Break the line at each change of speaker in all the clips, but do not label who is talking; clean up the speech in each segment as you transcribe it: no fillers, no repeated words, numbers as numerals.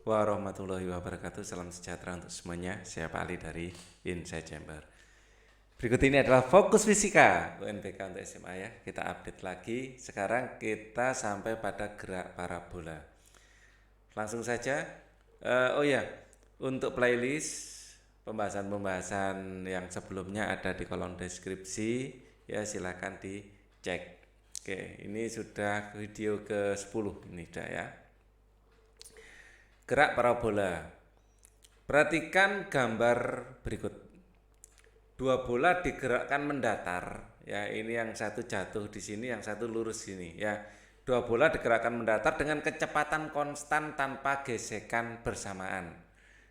warahmatullahi wabarakatuh. Salam sejahtera untuk semuanya. Saya Pak Ali dari Inside Chamber. Berikut ini adalah fokus fisika UNBK untuk SMA ya. Kita update lagi. Sekarang kita sampai pada gerak parabola. Langsung saja. Untuk playlist pembahasan-pembahasan yang sebelumnya ada di kolom deskripsi ya, silakan dicek. Oke, ini sudah video ke-10 ini dah ya. Gerak parabola. Perhatikan gambar berikut. Dua bola digerakkan mendatar. Ya, ini yang satu jatuh di sini, yang satu lurus sini. Ya, dua bola digerakkan mendatar dengan kecepatan konstan tanpa gesekan bersamaan.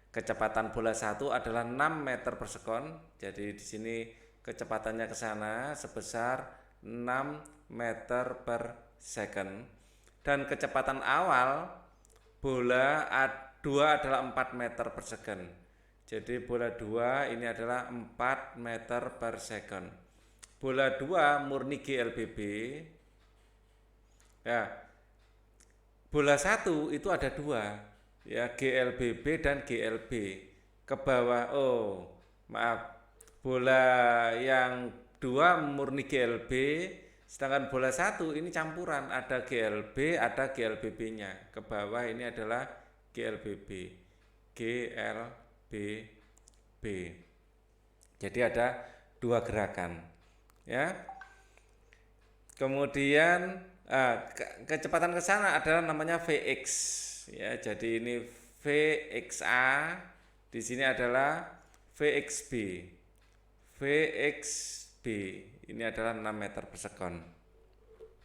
Kecepatan bola satu adalah 6 meter per sekon. Jadi di sini kecepatannya ke sana sebesar 6 meter per second. Dan kecepatan awal bola 2 adalah 4 meter per second. Jadi bola 2 ini adalah 4 meter per second. Bola 2 murni GLBB. Ya. Bola 1 itu ada 2. Ya, GLBB dan GLB. Ke bawah, bola yang 2 murni GLB, sedangkan bola 1 ini campuran, ada GLB, ada GLBB-nya. Ke bawah ini adalah GLBB. GLBB. Jadi ada 2 gerakan. Ya. Kemudian kecepatan ke sana adalah namanya Vx. Ya, jadi ini Vxa, di sini adalah Vxb. Vxb ini adalah 6 meter per sekon.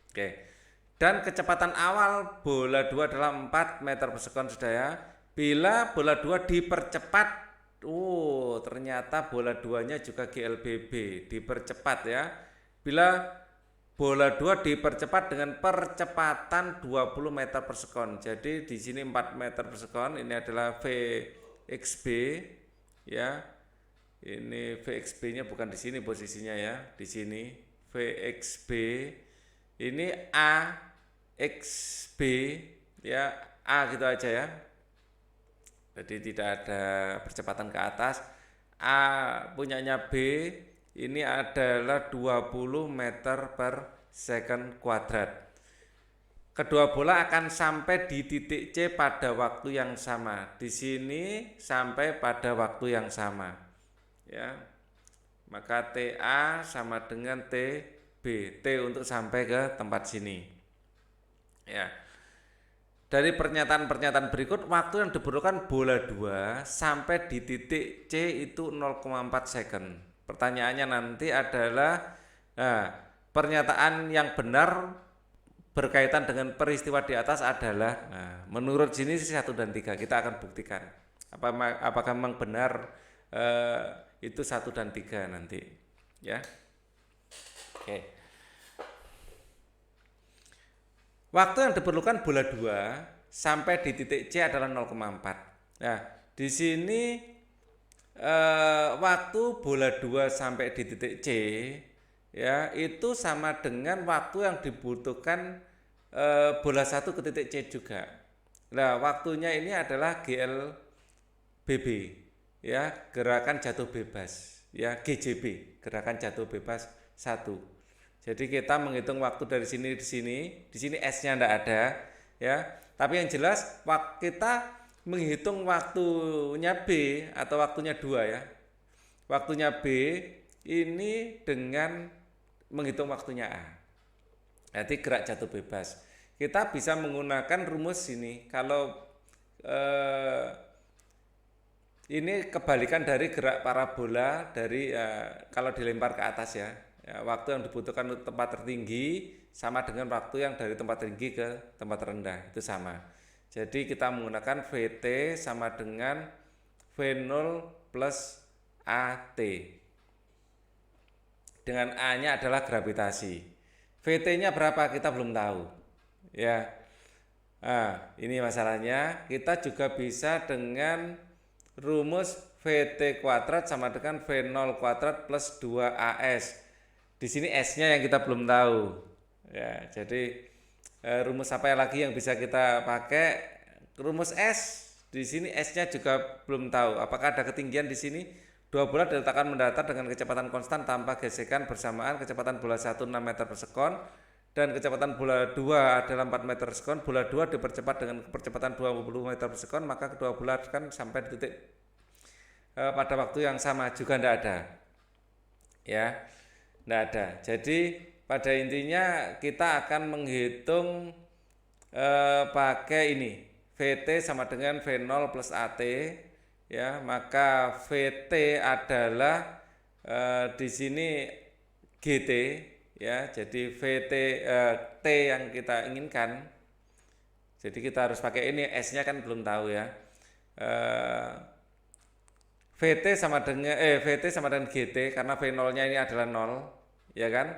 Oke. Dan kecepatan awal bola 2 adalah 4 meter per sekon, sudah ya. Bila bola 2 dipercepat, ternyata bola 2-nya juga GLBB, dipercepat ya. Bila bola 2 dipercepat dengan percepatan 20 meter per sekon. Jadi di sini 4 meter per sekon, ini adalah Vxb ya. Ini Vxb-nya bukan di sini posisinya ya, di sini Vxb. Ini AXB ya, A gitu aja ya. Jadi tidak ada percepatan ke atas. A punyanya B ini adalah 20 meter per second kuadrat. Kedua bola akan sampai di titik C pada waktu yang sama. Di sini sampai pada waktu yang sama. Ya. Maka TA sama dengan TB. T untuk sampai ke tempat sini. Ya. Dari pernyataan-pernyataan berikut, waktu yang diperlukan bola 2 sampai di titik C itu 0,4 second. Pertanyaannya nanti adalah pernyataan yang benar berkaitan dengan peristiwa di atas adalah menurut sini 1 dan 3. Kita akan buktikan apakah memang benar itu 1 dan 3 nanti ya. Oke. Waktu yang diperlukan bola 2 sampai di titik C adalah 0,4. Nah, di sini waktu bola 2 sampai di titik C ya itu sama dengan waktu yang dibutuhkan bola 1 ke titik C juga. Nah, waktunya ini adalah GLBB ya, gerakan jatuh bebas ya, GJB, gerakan jatuh bebas 1. Jadi kita menghitung waktu dari sini di sini S-nya enggak ada ya. Tapi yang jelas kita menghitung waktunya B atau waktunya 2 ya. Waktunya B ini dengan menghitung waktunya A. Nanti gerak jatuh bebas. Kita bisa menggunakan rumus ini. Kalau ini kebalikan dari gerak parabola dari kalau dilempar ke atas ya. Waktu yang dibutuhkan untuk tempat tertinggi sama dengan waktu yang dari tempat tinggi ke tempat rendah, itu sama. Jadi kita menggunakan VT sama dengan V0 plus AT. Dengan A-nya adalah gravitasi. VT-nya berapa kita belum tahu. Ya. Ini masalahnya. Kita juga bisa dengan rumus VT kuadrat sama dengan V0 kuadrat plus 2AS. Di sini S-nya yang kita belum tahu. Ya, jadi rumus apa lagi yang bisa kita pakai? Rumus S Di sini S-nya juga belum tahu. Apakah ada ketinggian di sini? Dua bola diletakkan mendatar dengan kecepatan konstan tanpa gesekan bersamaan. Kecepatan bola 1 6 meter per sekon dan kecepatan bola 2 adalah 4 meter per sekon. Bola 2 dipercepat dengan kecepatan 20 meter per sekon, maka kedua bola akan sampai di titik pada waktu yang sama. Juga tidak ada. Ya, tidak ada. Jadi pada intinya kita akan menghitung pakai ini. VT sama dengan V0 plus AT, ya, maka VT adalah di sini GT, ya, jadi VT T yang kita inginkan. Jadi kita harus pakai ini, S-nya kan belum tahu ya. VT sama dengan GT karena V0-nya ini adalah 0, ya kan?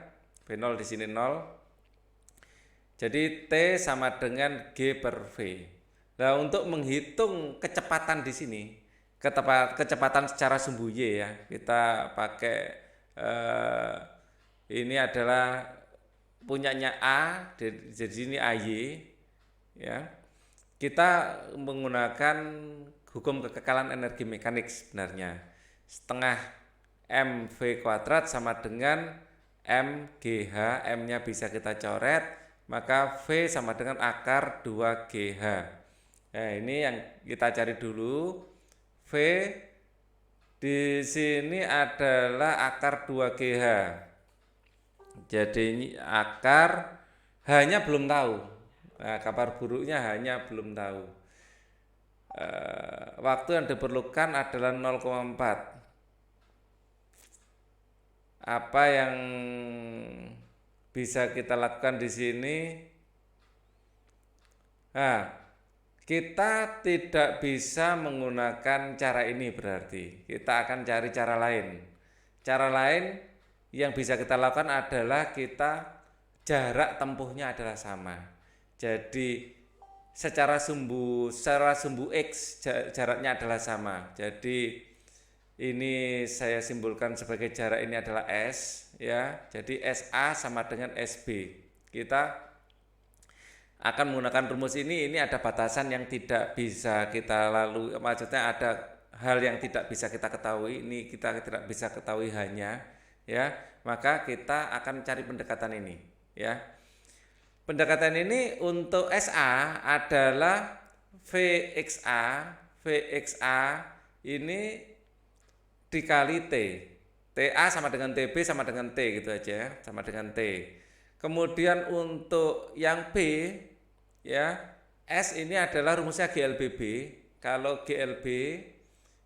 V0 di sini 0. Jadi T sama dengan G per V. Nah, untuk menghitung kecepatan di sini, kecepatan secara sumbu Y ya, kita pakai ini adalah punyanya A, jadi ini AY ya. Kita menggunakan hukum kekekalan energi mekanik sebenarnya. Setengah mv kuadrat sama dengan mgh, m-nya bisa kita coret, maka V sama dengan akar 2GH. Nah, ini yang kita cari dulu. V di sini adalah akar 2GH. Jadi ini akar, hanya belum tahu. Nah, kabar buruknya hanya belum tahu. Waktu yang diperlukan adalah 0,4. Apa yang bisa kita lakukan di sini? Nah, kita tidak bisa menggunakan cara ini, berarti kita akan cari cara lain. Cara lain yang bisa kita lakukan adalah kita jarak tempuhnya adalah sama. Jadi secara sumbu X jaraknya adalah sama. Jadi ini saya simbolkan sebagai jarak ini adalah S, ya. Jadi SA sama dengan SB. Kita akan menggunakan rumus ini ada batasan yang tidak bisa kita lalui, maksudnya ada hal yang tidak bisa kita ketahui, ini kita tidak bisa ketahui hanya, ya, maka kita akan cari pendekatan ini, ya. Pendekatan ini untuk SA adalah VXA ini dikali T, TA sama dengan TB sama dengan T gitu aja, sama dengan T. Kemudian untuk yang B, ya, S ini adalah rumusnya GLBB. Kalau GLB,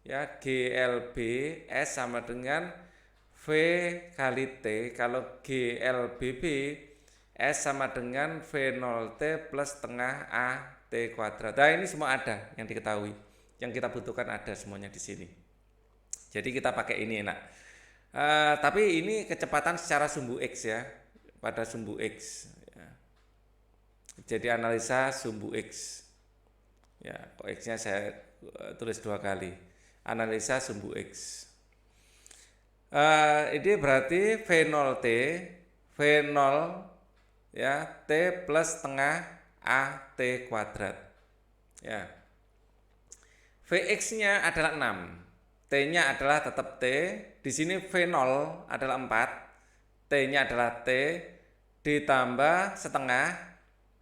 ya, GLB S sama dengan V kali T. Kalau GLBB S sama dengan V0T plus setengah AT kuadrat. Nah, ini semua ada yang diketahui. Yang kita butuhkan ada semuanya di sini. Jadi kita pakai ini enak. Tapi ini kecepatan secara sumbu X ya, pada sumbu X. Jadi analisa sumbu X. Ya, kok X-nya saya tulis 2 kali. Analisa sumbu X. Ini berarti V0T, V0 ya, T plus setengah AT kuadrat. Ya. Vx-nya adalah 6. T-nya adalah tetap T. Di sini V0 adalah 4. T-nya adalah T ditambah setengah,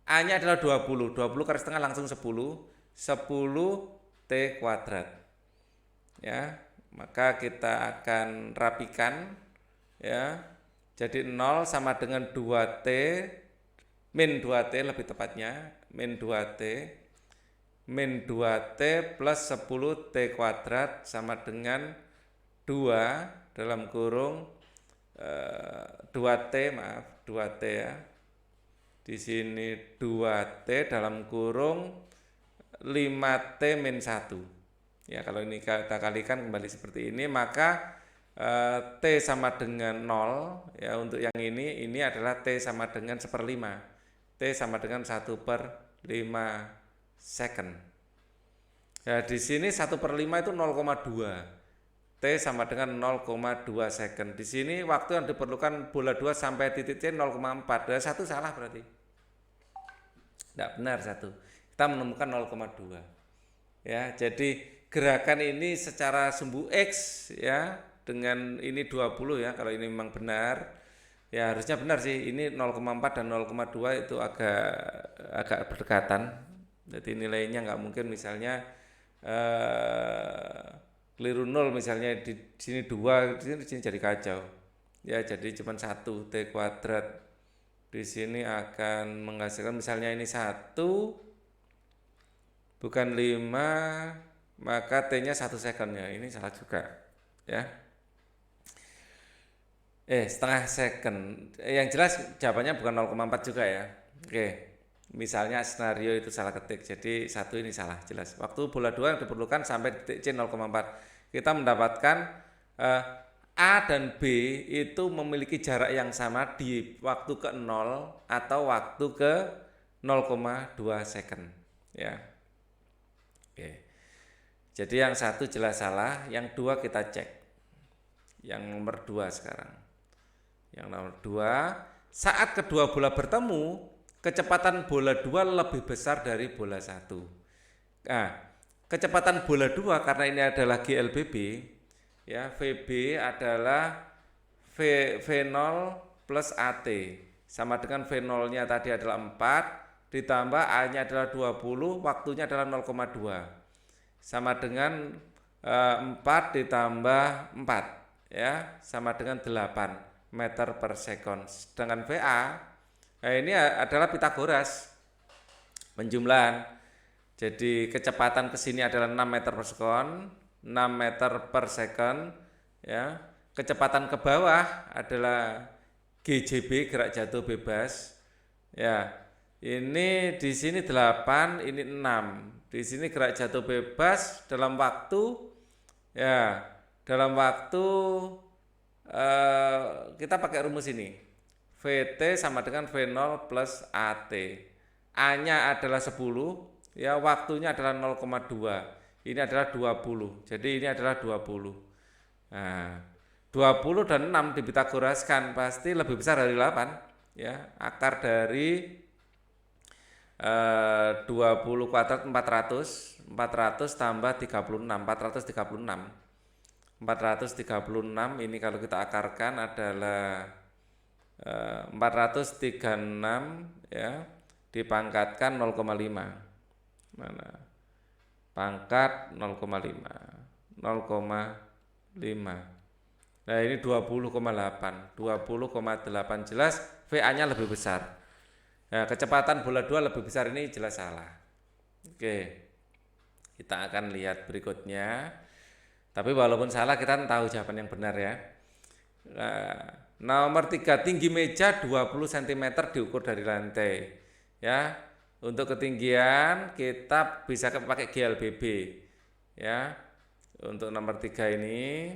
A-nya adalah 20 kali setengah langsung 10 T kuadrat. Ya, maka kita akan rapikan, ya. Jadi 0 sama dengan 2T min 2T lebih tepatnya, min 2T plus 10T kuadrat sama dengan 2 dalam kurung 2T, maaf, 2T ya. Di sini 2T dalam kurung 5T min 1. Ya, kalau ini kita kalikan kembali seperti ini, maka T sama dengan 0 ya. Untuk yang ini adalah T sama dengan 1/5. T sama dengan 1/5 second. Ya, di sini 1/5 itu 0,2. T sama dengan 0,2 second. Di sini waktu yang diperlukan bola 2 sampai titik C 0,4. Dan 1 salah berarti. Tidak benar 1. Kita menemukan 0,2. Ya, jadi gerakan ini secara sumbu X ya dengan ini 20 ya, kalau ini memang benar. Ya harusnya benar sih, ini 0,4 dan 0,2 itu agak berdekatan. Jadi nilainya nggak mungkin misalnya keliru 0 misalnya di sini 2, di sini jadi kacau. Ya jadi cuma 1 T kuadrat. Di sini akan menghasilkan misalnya ini 1 bukan 5, maka T-nya 1 second ya. Ini salah juga. Ya. Setengah second. Yang jelas jawabannya bukan 0,4 juga ya. Oke. Misalnya skenario itu salah ketik. Jadi 1 ini salah jelas. Waktu bola 2 yang diperlukan sampai titik C 0,4. Kita mendapatkan A dan B itu memiliki jarak yang sama di waktu ke 0 atau waktu ke 0,2 second. Ya. Oke. Jadi yang 1 jelas salah, yang 2 kita cek. Yang nomor 2 sekarang. Yang nomor 2, saat kedua bola bertemu, kecepatan bola 2 lebih besar dari bola 1. Nah, kecepatan bola 2 karena ini adalah GLBB, ya, VB adalah V0 plus AT. Sama dengan V0-nya tadi adalah 4, ditambah A-nya adalah 20, waktunya adalah 0,2. Sama dengan 4 ditambah 4, ya, sama dengan 8 meter per second. Sedangkan VA ini adalah Pitagoras penjumlahan. Jadi kecepatan ke sini adalah 6 meter per second, 6 meter per second, ya. Kecepatan ke bawah adalah GJB, gerak jatuh bebas. Ya. Ini di sini 8, ini 6. Di sini gerak jatuh bebas dalam waktu, ya, dalam waktu kita pakai rumus ini. VT sama dengan V0 plus AT. A-nya adalah 10, ya, waktunya adalah 0,2. Ini adalah 20. Jadi ini adalah 20. Nah, 20 dan 6 dipitagoraskan pasti lebih besar dari 8, ya. Akar dari 20 kuadrat 400 tambah 36, 436. 436 ini kalau kita akarkan adalah 436, ya, dipangkatkan 0,5. Mana? Pangkat 0,5. 0,5. Nah, ini 20,8. 20,8 jelas VA-nya lebih besar. Nah, kecepatan bola 2 lebih besar ini jelas salah. Oke. Kita akan lihat berikutnya. Tapi walaupun salah kita tahu jawaban yang benar ya. Nomor 3, tinggi meja 20 cm diukur dari lantai. Ya. Untuk ketinggian kita bisa pakai GLBB. Ya. Untuk nomor 3 ini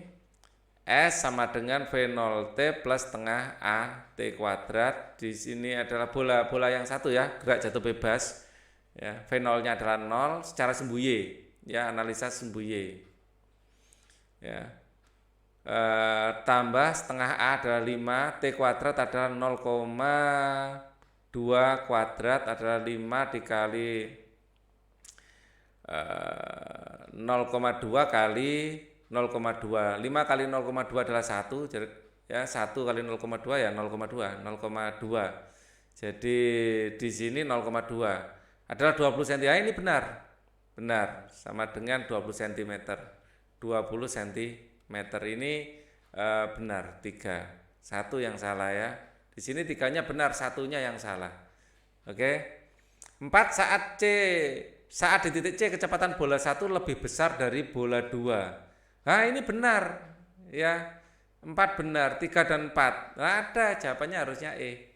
S sama dengan V0T plus setengah AT kuadrat. Di sini adalah bola yang satu ya, gerak jatuh bebas. Ya, V0-nya adalah 0 secara sumbu Y. Ya, analisa sumbu Y. Ya. Tambah setengah A adalah 5, T kuadrat adalah 0,2 kuadrat adalah 5 dikali 0,2 kali 0,2. 5 kali 0,2 adalah 1, ya, 1 kali 0,2 ya 0,2. Jadi di sini 0,2 adalah 20 cm. Ya, ini benar. Benar, sama dengan 20 cm. 20 cm ini benar, 3. 1 yang salah ya. Di sini 3-nya benar, 1-nya yang salah. Oke. 4, saat di titik C kecepatan bola 1 lebih besar dari bola 2. Nah, ini benar. Ya. 4 benar, 3 dan 4. Nah, ada jawabannya harusnya E.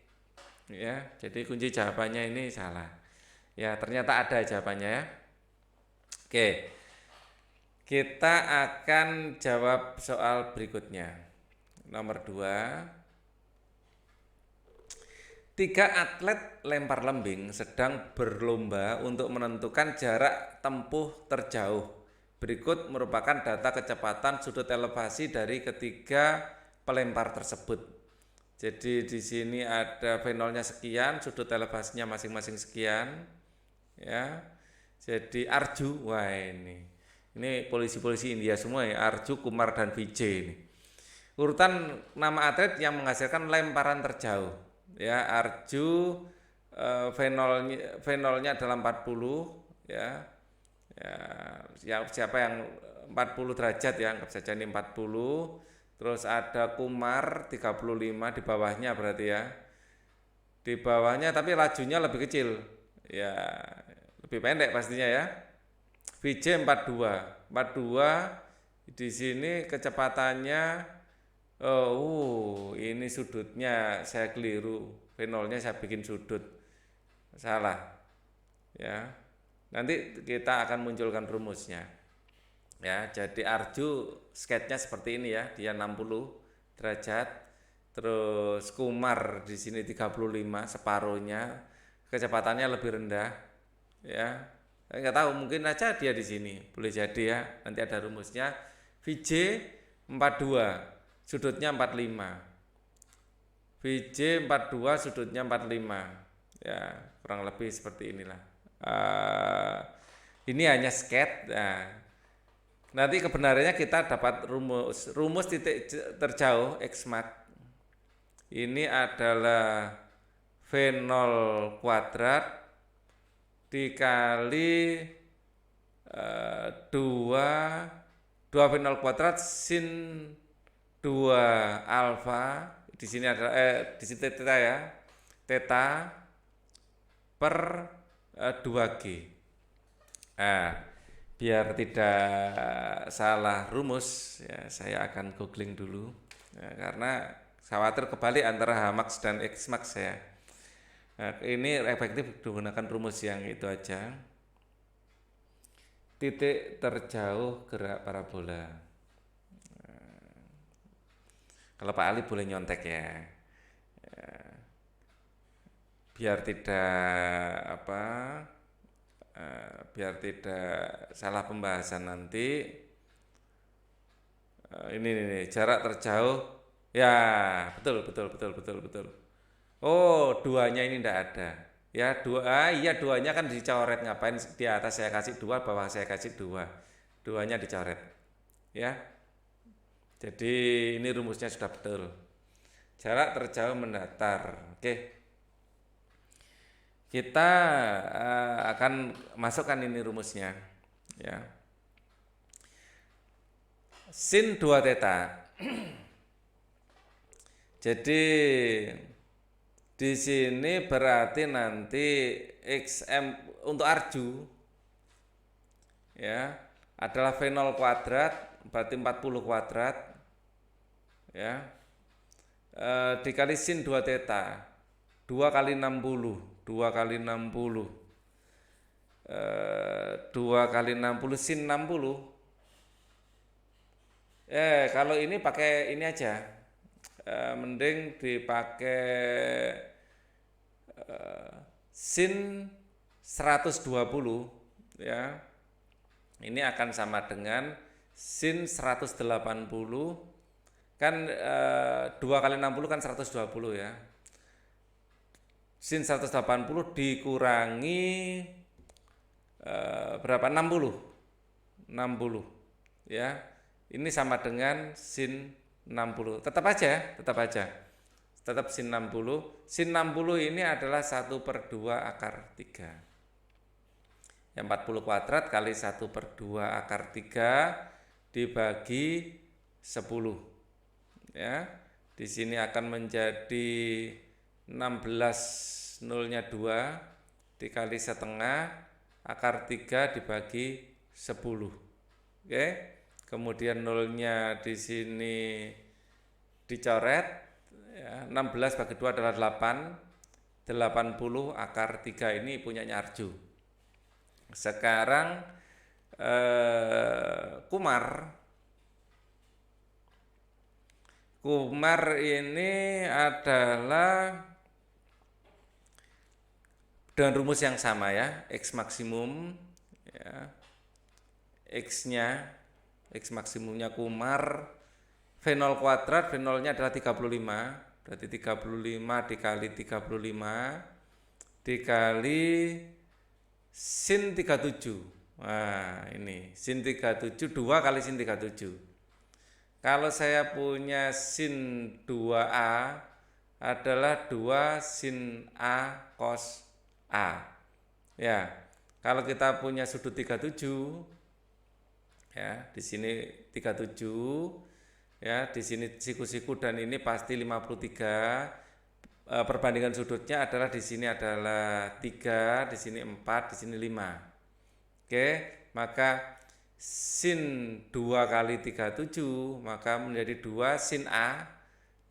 Ya, jadi kunci jawabannya ini salah. Ya, ternyata ada jawabannya ya. Oke. Kita akan jawab soal berikutnya. Nomor 2. 3 atlet lempar lembing sedang berlomba untuk menentukan jarak tempuh terjauh. Berikut merupakan data kecepatan sudut elevasi dari ketiga pelempar tersebut. Jadi di sini ada V0-nya sekian, sudut elevasinya masing-masing sekian, ya. Jadi Arju, wah ini polisi-polisi India semua ya, Arju, Kumar dan Vijay ini. Urutan nama atlet yang menghasilkan lemparan terjauh. Ya, Arju venolnya adalah 40 ya. Siapa yang 40 derajat ya, anggap saja ini 40. Terus ada Kumar 35 di bawahnya berarti ya. Di bawahnya tapi lajunya lebih kecil. Ya, lebih pendek pastinya ya. VJ 42. 42 di sini kecepatannya ini sudutnya saya keliru. Venolnya saya bikin sudut. Salah. Ya. Nanti kita akan munculkan rumusnya. Ya, jadi Arju sketnya seperti ini ya, dia 60 derajat. Terus Kumar di sini 35 separuhnya. Kecepatannya lebih rendah. Ya. Saya nggak tahu, mungkin aja dia di sini. Boleh jadi ya. Nanti ada rumusnya. VJ 42, sudutnya 45. VJ 42, sudutnya 45. Ya, kurang lebih seperti inilah. Ini hanya sketch. Nah, nanti kebenarannya kita dapat rumus titik terjauh X max ini adalah V0 kuadrat dikali 2 V0 kuadrat sin 2 alfa, di sini adalah di sini theta ya, theta per 2G. Biar tidak salah rumus ya, saya akan googling dulu ya, karena khawatir kebalik antara H max dan X max ya. Ini efektif digunakan rumus yang itu aja. Titik terjauh gerak parabola. Kalau Pak Ali boleh nyontek ya. Biar tidak biar tidak salah pembahasan nanti. Ini jarak terjauh ya, betul. Oh, duanya ini tidak ada ya. Iya, duanya kan dicoret. Ngapain di atas saya kasih 2, bawah saya kasih 2, duanya dicoret ya. Jadi ini rumusnya sudah betul, jarak terjauh mendatar. Oke. Kita akan masukkan ini rumusnya ya. Sin 2 theta. Jadi di sini berarti nanti XM untuk Arju ya adalah V0 kuadrat berarti 40 kuadrat ya, dikali sin 2 theta, 2 kali 60 sin 60. Kalau ini pakai ini aja, mending dipakai sin 120 ya. Ini akan sama dengan sin 180 kan, 2 kali 60 kan 120 ya. Sin 180 dikurangi berapa? 60 ya. Ini sama dengan sin 60. Tetap sin 60. Sin 60 ini adalah 1/2 akar 3. Yang 40 kuadrat kali 1/2 akar 3 dibagi 10 ya. Di sini akan menjadi 16, nolnya 2 dikali setengah akar 3 dibagi 10. Oke. Kemudian nolnya di sini dicoret ya, 16 bagi 2 adalah 8. 80 akar 3 ini punyanya Arju. Sekarang Kumar ini adalah dengan rumus yang sama ya, X maksimum ya, X maksimumnya Kumar V0 kuadrat, V0 nya adalah 35, berarti 35 dikali 35 dikali sin 37. Nah, ini sin 37 2 kali sin 37. Kalau saya punya sin 2A adalah 2 sin A cos A. Ya. Kalau kita punya sudut 37 ya, di sini 37 ya, di sini siku-siku dan ini pasti 53. Perbandingan sudutnya adalah di sini adalah 3, di sini 4, di sini 5. Oke, maka sin 2 kali 37 maka menjadi 2 sin A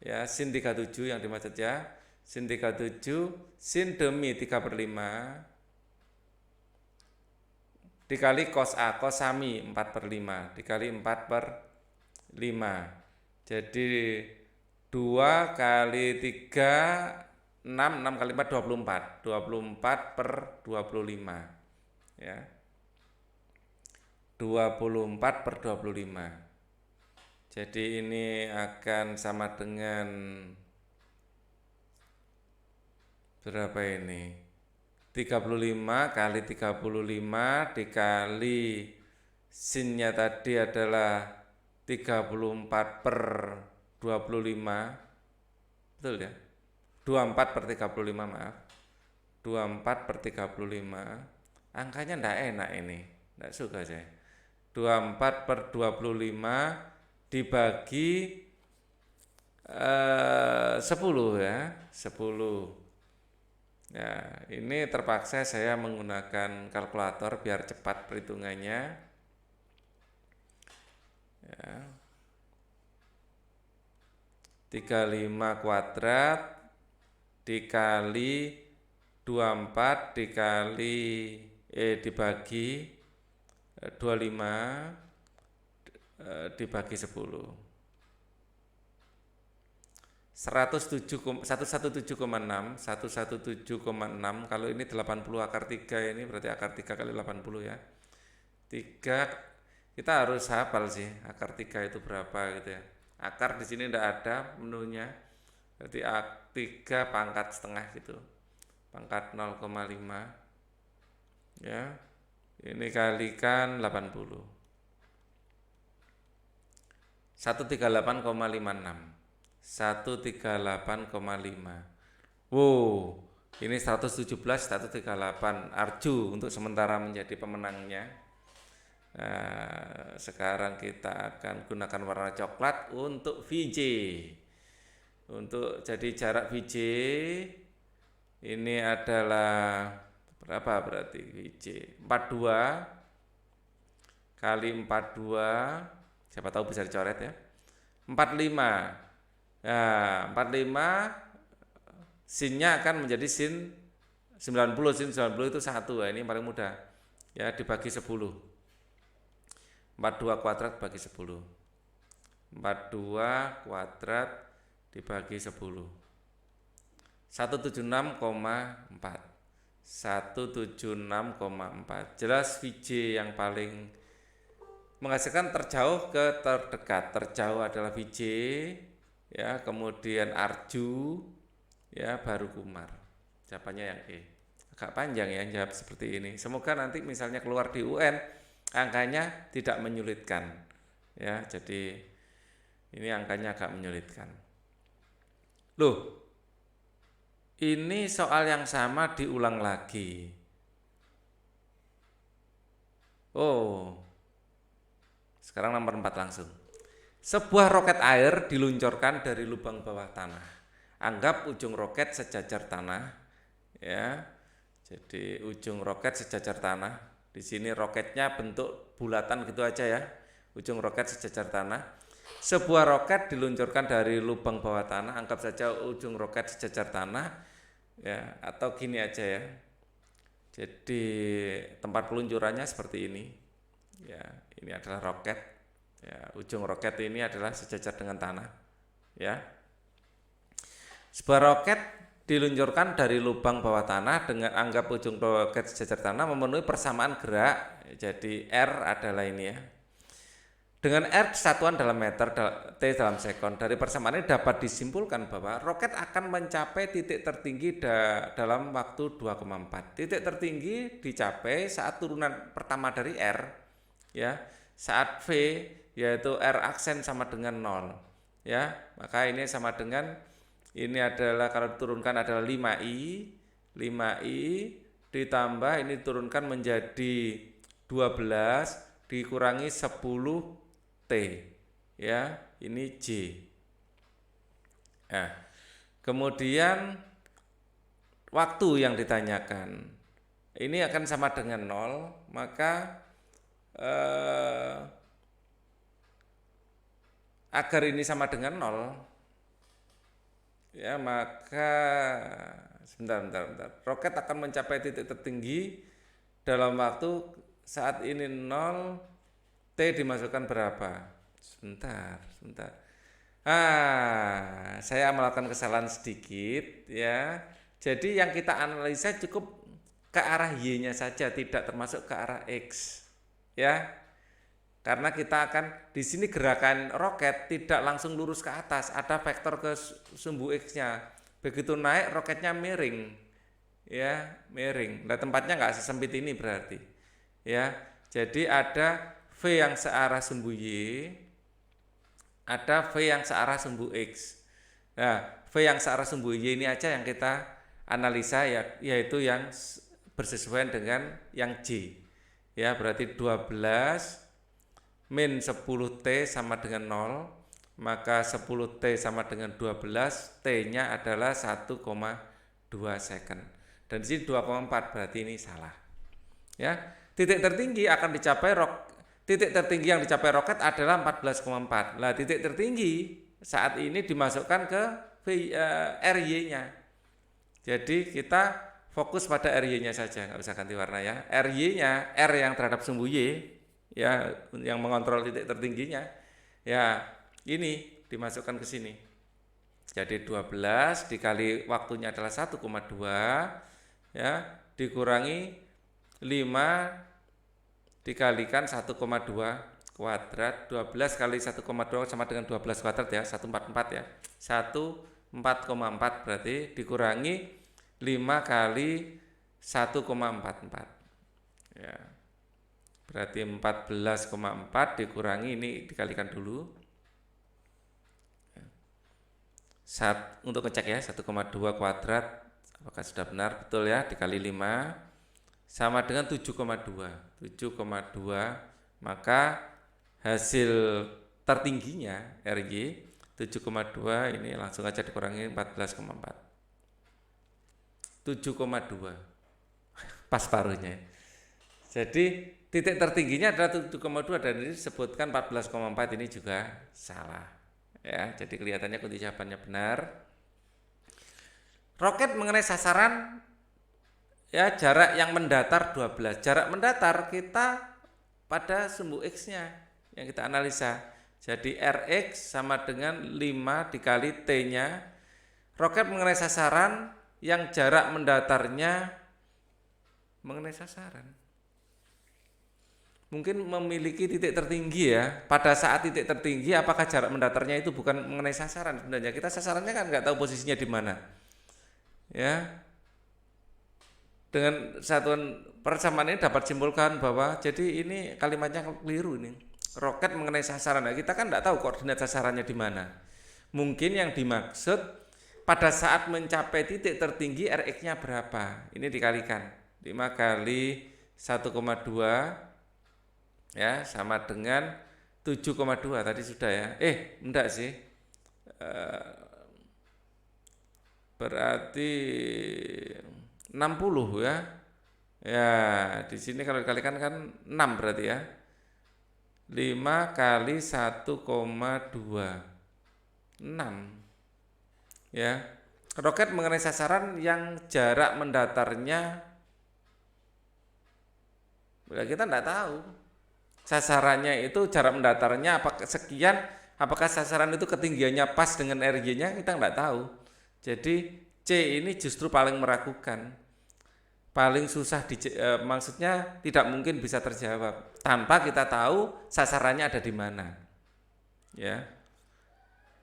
ya, sin 37 yang dimaksud ya. Sin 37 sin demi 3/5 dikali cos A, cos sami 4/5 dikali 4/5. Jadi 2 kali 3 6 kali 4 24. 24/25 ya. 24/25. Jadi ini akan sama dengan berapa ini? 35 kali 35 dikali sinnya tadi adalah 34/25. Betul ya? 24/35 maaf. 24/35. Angkanya enggak enak ini. Enggak suka saya. 24/25 dibagi 10 ya, 10. Ya, ini terpaksa saya menggunakan kalkulator biar cepat perhitungannya. Ya. 35 kuadrat dikali 24 dibagi 25 dibagi 10. 117,6 kalau ini 80 akar 3 ini berarti akar 3 kali 80 ya. 3 kita harus hafal sih akar 3 itu berapa gitu ya. Akar di sini tidak ada menunya. Berarti 3 pangkat setengah gitu. Pangkat 0,5 ya. Ini kalikan 80. 138,56. 138,5. Wow, ini 117, 138. Arju untuk sementara menjadi pemenangnya. Nah, sekarang kita akan gunakan warna coklat untuk VJ. Untuk jadi jarak VJ ini adalah berapa berarti VJ? 42 kali 42. Siapa tahu bisa dicoret ya. 45. Nah, 45 sinnya akan menjadi sin 90. Sin 90 itu 1. Nah, ini yang paling mudah. Ya, dibagi 10. 42 kuadrat bagi 10. 42 kuadrat dibagi 10. 176,4. 176,4. Jelas VJ yang paling menghasilkan terjauh ke terdekat. Terjauh adalah VJ. Ya, kemudian Arju, ya baru Kumar. Jawabannya yang E. Agak panjang ya jawab seperti ini. Semoga nanti misalnya keluar di UN angkanya tidak menyulitkan. Ya, jadi ini angkanya agak menyulitkan. Loh, ini soal yang sama diulang lagi. Oh, sekarang nomor 4 langsung. Sebuah roket air diluncurkan dari lubang bawah tanah. Anggap ujung roket sejajar tanah, ya. Jadi ujung roket sejajar tanah. Di sini roketnya bentuk bulatan gitu aja ya. Ujung roket sejajar tanah. Sebuah roket diluncurkan dari lubang bawah tanah. Anggap saja ujung roket sejajar tanah, ya. Atau gini aja ya. Jadi tempat peluncurannya seperti ini. Ya, ini adalah roket. Ya, ujung roket ini adalah sejajar dengan tanah. Ya. Sebuah roket diluncurkan dari lubang bawah tanah dengan anggap ujung roket sejajar tanah memenuhi persamaan gerak. Jadi R adalah ini ya. Dengan R satuan dalam meter, T dalam sekon. Dari persamaan ini dapat disimpulkan bahwa roket akan mencapai titik tertinggi dalam waktu 2,4. Titik tertinggi dicapai saat turunan pertama dari R, ya, saat V yaitu R aksen sama dengan 0. Ya, maka ini sama dengan, ini adalah kalau diturunkan adalah 5I ditambah ini diturunkan menjadi 12 dikurangi 10 T, ya, ini J. Nah, kemudian waktu yang ditanyakan ini akan sama dengan 0, maka agar ini sama dengan 0, ya, maka sebentar. Roket akan mencapai titik tertinggi dalam waktu saat ini 0, T dimasukkan berapa? Sebentar. Saya melakukan kesalahan sedikit, ya. Jadi yang kita analisa cukup ke arah Y-nya saja, tidak termasuk ke arah X, ya. Karena kita akan di sini gerakan roket tidak langsung lurus ke atas, ada vektor ke sumbu X-nya. Begitu naik roketnya miring, ya, miring. Nah, tempatnya nggak sesempit ini berarti, ya. Jadi ada V yang searah sumbu Y, ada V yang searah sumbu X. Nah, V yang searah sumbu Y ini aja yang kita analisa, ya, yaitu yang bersesuaian dengan yang J. Ya, berarti 12 min 10T sama dengan 0, maka 10T sama dengan 12, T-nya adalah 1,2 second. Dan di sini 2,4, berarti ini salah. Ya, titik tertinggi akan dicapai titik tertinggi yang dicapai roket adalah 14,4. Nah, titik tertinggi saat ini dimasukkan ke RY-nya. Jadi kita fokus pada RY-nya saja, nggak usah ganti warna, ya. RY-nya, R yang terhadap sumbu Y, ya, yang mengontrol titik tertingginya, ya, ini dimasukkan ke sini. Jadi 12 dikali waktunya adalah 1,2, ya, dikurangi 5 dikalikan 1,2 kuadrat. 12 kali 1,2 sama dengan 12 kuadrat, ya, 144, ya. 14,4 berarti dikurangi 5 kali 1,44, ya. Berarti 14,4 dikurangi, ini dikalikan dulu. Untuk ngecek, ya, 1,2 kuadrat apakah sudah benar? Betul, ya, dikali 5 sama dengan 7,2, maka hasil tertingginya RY 7,2, ini langsung aja dikurangi 14,4, 7,2 pas paruhnya. Jadi titik tertingginya adalah 7,2 dan ini disebutkan 14,4, ini juga salah, ya. Jadi kelihatannya kunci jawabannya benar. Roket mengenai sasaran, ya, jarak yang mendatar 12. Jarak mendatar kita pada sumbu X-nya yang kita analisa. Jadi Rx sama dengan 5 dikali T-nya. Roket mengenai sasaran yang jarak mendatarnya mengenai sasaran. Mungkin memiliki titik tertinggi, ya. Pada saat titik tertinggi, apakah jarak mendatarnya itu bukan mengenai sasaran? Sebenarnya kita sasarannya kan nggak tahu posisinya di mana, ya. Dengan satuan persamaan ini dapat simpulkan bahwa jadi ini kalimatnya keliru ini. Roket mengenai sasaran. Nah, kita kan tidak tahu koordinat sasarannya di mana. Mungkin yang dimaksud pada saat mencapai titik tertinggi Rx-nya berapa? Ini dikalikan 5 kali 1,2, ya, sama dengan 7,2 tadi sudah, ya. Enggak sih. Berarti 60, ya. Ya, di sini kalau dikalikan kan 6 berarti, ya. 5 kali 1,2, 6. Ya. Roket mengenai sasaran yang jarak mendatarnya, kita tidak tahu. Sasarannya itu jarak mendatarnya apakah sekian, apakah sasaran itu ketinggiannya pas dengan RY-nya, kita tidak tahu. Jadi C ini justru paling meragukan. paling susah maksudnya tidak mungkin bisa terjawab tanpa kita tahu sasarannya ada di mana. Ya.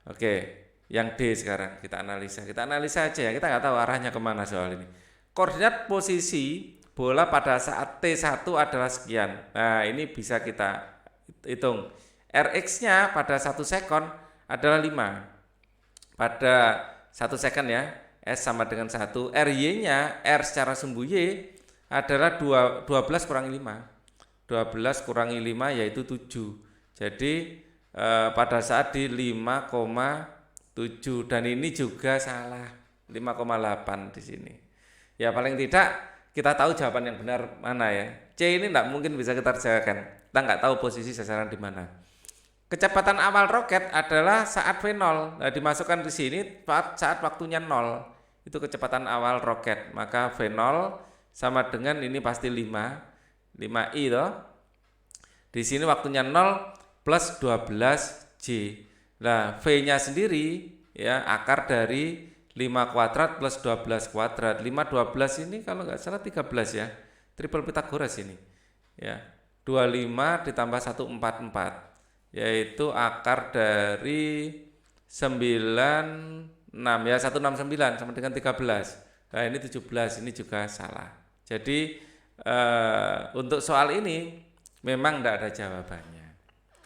Oke, yang D sekarang kita analisa. Kita analisa aja ya, kita nggak tahu arahnya kemana soal ini. Koordinat posisi bola pada saat T1 adalah sekian. Nah, ini bisa kita hitung. Rx-nya pada 1 sekon adalah 5. Pada 1 second ya, S sama dengan 1. RY-nya, R secara sumbu Y adalah 12 kurangi 5. 12 kurangi 5 yaitu 7. Jadi pada saat di 5,7 dan ini juga salah. 5,8 di sini. Ya paling tidak kita tahu jawaban yang benar mana ya. C ini tidak mungkin bisa kita kerjakan. Kita nggak tahu posisi sasaran di mana. Kecepatan awal roket adalah saat V0. Nah, dimasukkan di sini saat waktunya 0. Itu kecepatan awal roket. Maka V0 sama dengan ini pasti 5I toh. Di sini waktunya 0 plus 12J. Nah, V-nya sendiri ya akar dari 5 kuadrat plus 12 kuadrat. 5 12 ini kalau nggak salah 13 ya. Triple Pythagoras ini. Ya. 25 ditambah 144. Yaitu akar dari 96 ya, 169 sama dengan 13. Nah, ini 17, ini juga salah. Jadi untuk soal ini memang tidak ada jawabannya.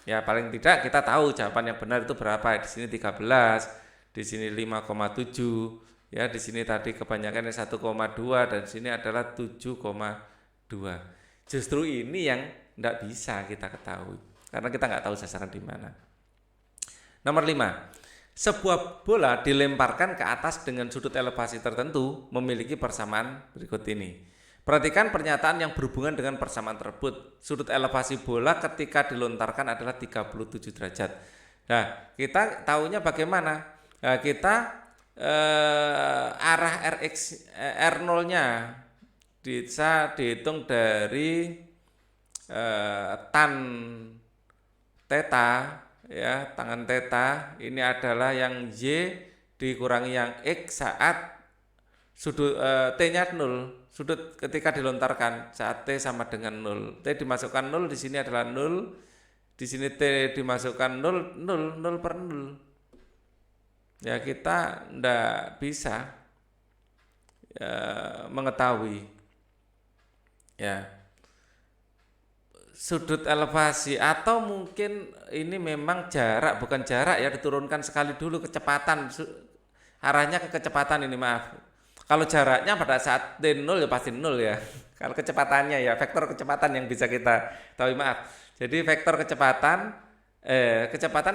Ya paling tidak kita tahu jawaban yang benar itu berapa. Di sini 13, di sini 5,7, ya di sini tadi kebanyakan 1,2 dan di sini adalah 7,2. Justru ini yang tidak bisa kita ketahui karena kita nggak tahu sasaran di mana. Nomor 5. Sebuah bola dilemparkan ke atas dengan sudut elevasi tertentu memiliki persamaan berikut ini. Perhatikan pernyataan yang berhubungan dengan persamaan tersebut. Sudut elevasi bola ketika dilontarkan adalah 37 derajat. Nah, kita tahunya bagaimana? Nah, kita arah R0-nya bisa dihitung dari tan theta ya, tangan theta ini adalah yang Y dikurangi yang X saat sudut T-nya 0. Sudut ketika dilontarkan saat T sama dengan 0. T dimasukkan 0, di sini adalah 0. Di sini T dimasukkan 0, 0, 0 per 0. Ya kita tidak bisa mengetahui ya sudut elevasi, atau mungkin ini memang jarak, bukan jarak ya, diturunkan sekali dulu kecepatan, arahnya ke kecepatan ini, maaf. Kalau jaraknya pada saat T0 ya pasti 0 ya. Kalau kecepatannya ya, vektor kecepatan yang bisa kita tahu, maaf. Jadi vektor kecepatan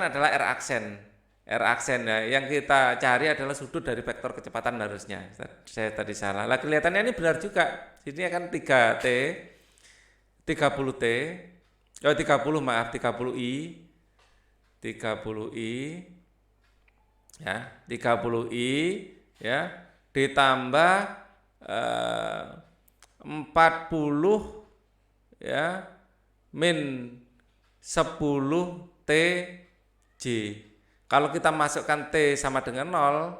adalah R aksen ya. Yang kita cari adalah sudut dari vektor kecepatan harusnya. Saya tadi salah. Lah kelihatannya ini benar juga. Sini akan 3T 30T, 30 maaf, 30I ya, 30I ya, ditambah 40 ya, min 10 TJ. Kalau kita masukkan T sama dengan 0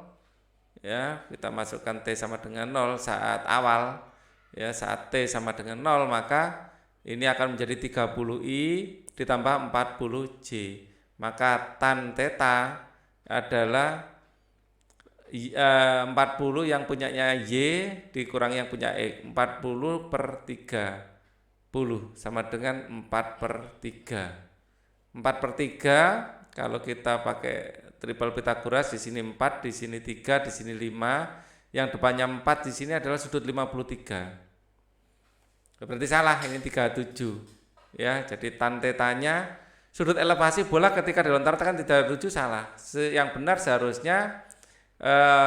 ya, kita masukkan T sama dengan 0 saat awal ya, saat T sama dengan 0, maka ini akan menjadi 30I ditambah 40J. Maka tan theta adalah 40 yang punyanya Y dikurangi yang punya X. 40 per 30 sama dengan 4 per 3. 4 per 3 kalau kita pakai triple Pythagoras, di sini 4, di sini 3, di sini 5. Yang depannya 4 di sini adalah sudut 53. Berarti salah, ini 37 ya. Jadi tan tetanya sudut elevasi bola ketika dilontarkan 37 salah. Yang benar seharusnya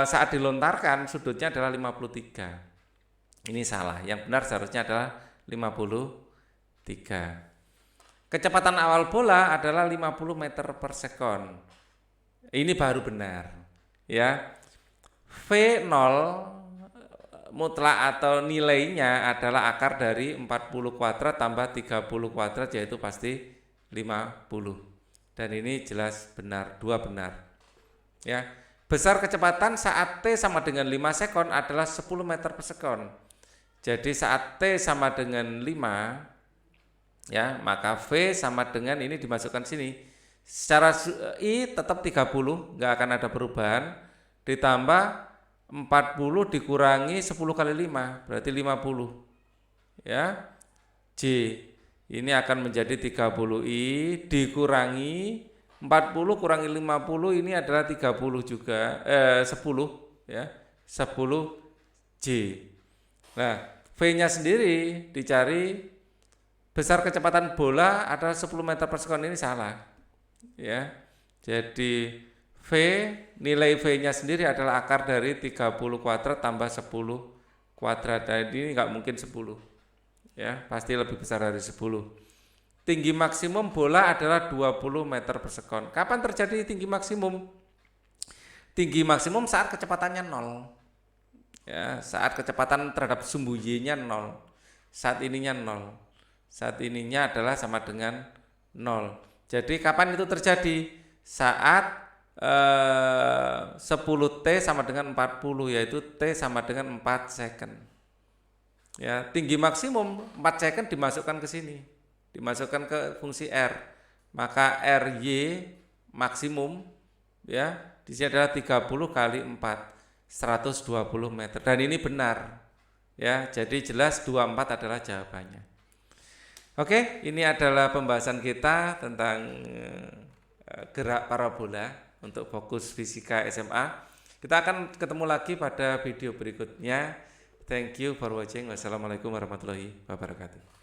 saat dilontarkan sudutnya adalah 53. Ini salah. Yang benar seharusnya adalah 53. Kecepatan awal bola adalah 50 meter per sekon. Ini baru benar ya. V0 mutlak atau nilainya adalah akar dari 40 kuadrat tambah 30 kuadrat, yaitu pasti 50. Dan ini jelas benar, 2 benar. Ya. Besar kecepatan saat T sama dengan 5 sekon adalah 10 meter per sekon. Jadi saat T sama dengan 5, ya, maka V sama dengan ini dimasukkan sini. Secara I tetap 30, nggak akan ada perubahan, ditambah 40 dikurangi 10 kali 5, berarti 50. Ya, J ini akan menjadi 30I dikurangi 40 kurangi 50, ini adalah 30 juga, 10, ya, 10 J. Nah, V-nya sendiri dicari, besar kecepatan bola adalah 10 meter per sekon, ini salah. Ya, jadi nilai V-nya sendiri adalah akar dari 30 kuadrat tambah 10 kuadrat. Jadi ini nggak mungkin 10. Ya, pasti lebih besar dari 10. Tinggi maksimum bola adalah 20 meter per sekon. Kapan terjadi tinggi maksimum? Tinggi maksimum saat kecepatannya 0. Ya, saat kecepatan terhadap sumbu Y-nya 0. Saat ininya 0. Saat ininya adalah sama dengan 0. Jadi kapan itu terjadi? Saat 10T sama dengan 40, yaitu T sama dengan 4 second. Ya, tinggi maksimum 4 second dimasukkan ke sini. Dimasukkan ke fungsi R. Maka RY maksimum, ya, di sini adalah 30 kali 4, 120 meter. Dan ini benar. Ya, jadi jelas 24 adalah jawabannya. Oke, ini adalah pembahasan kita tentang gerak parabola untuk fokus fisika SMA. Kita akan ketemu lagi pada video berikutnya. Thank you for watching. Wassalamualaikum warahmatullahi wabarakatuh.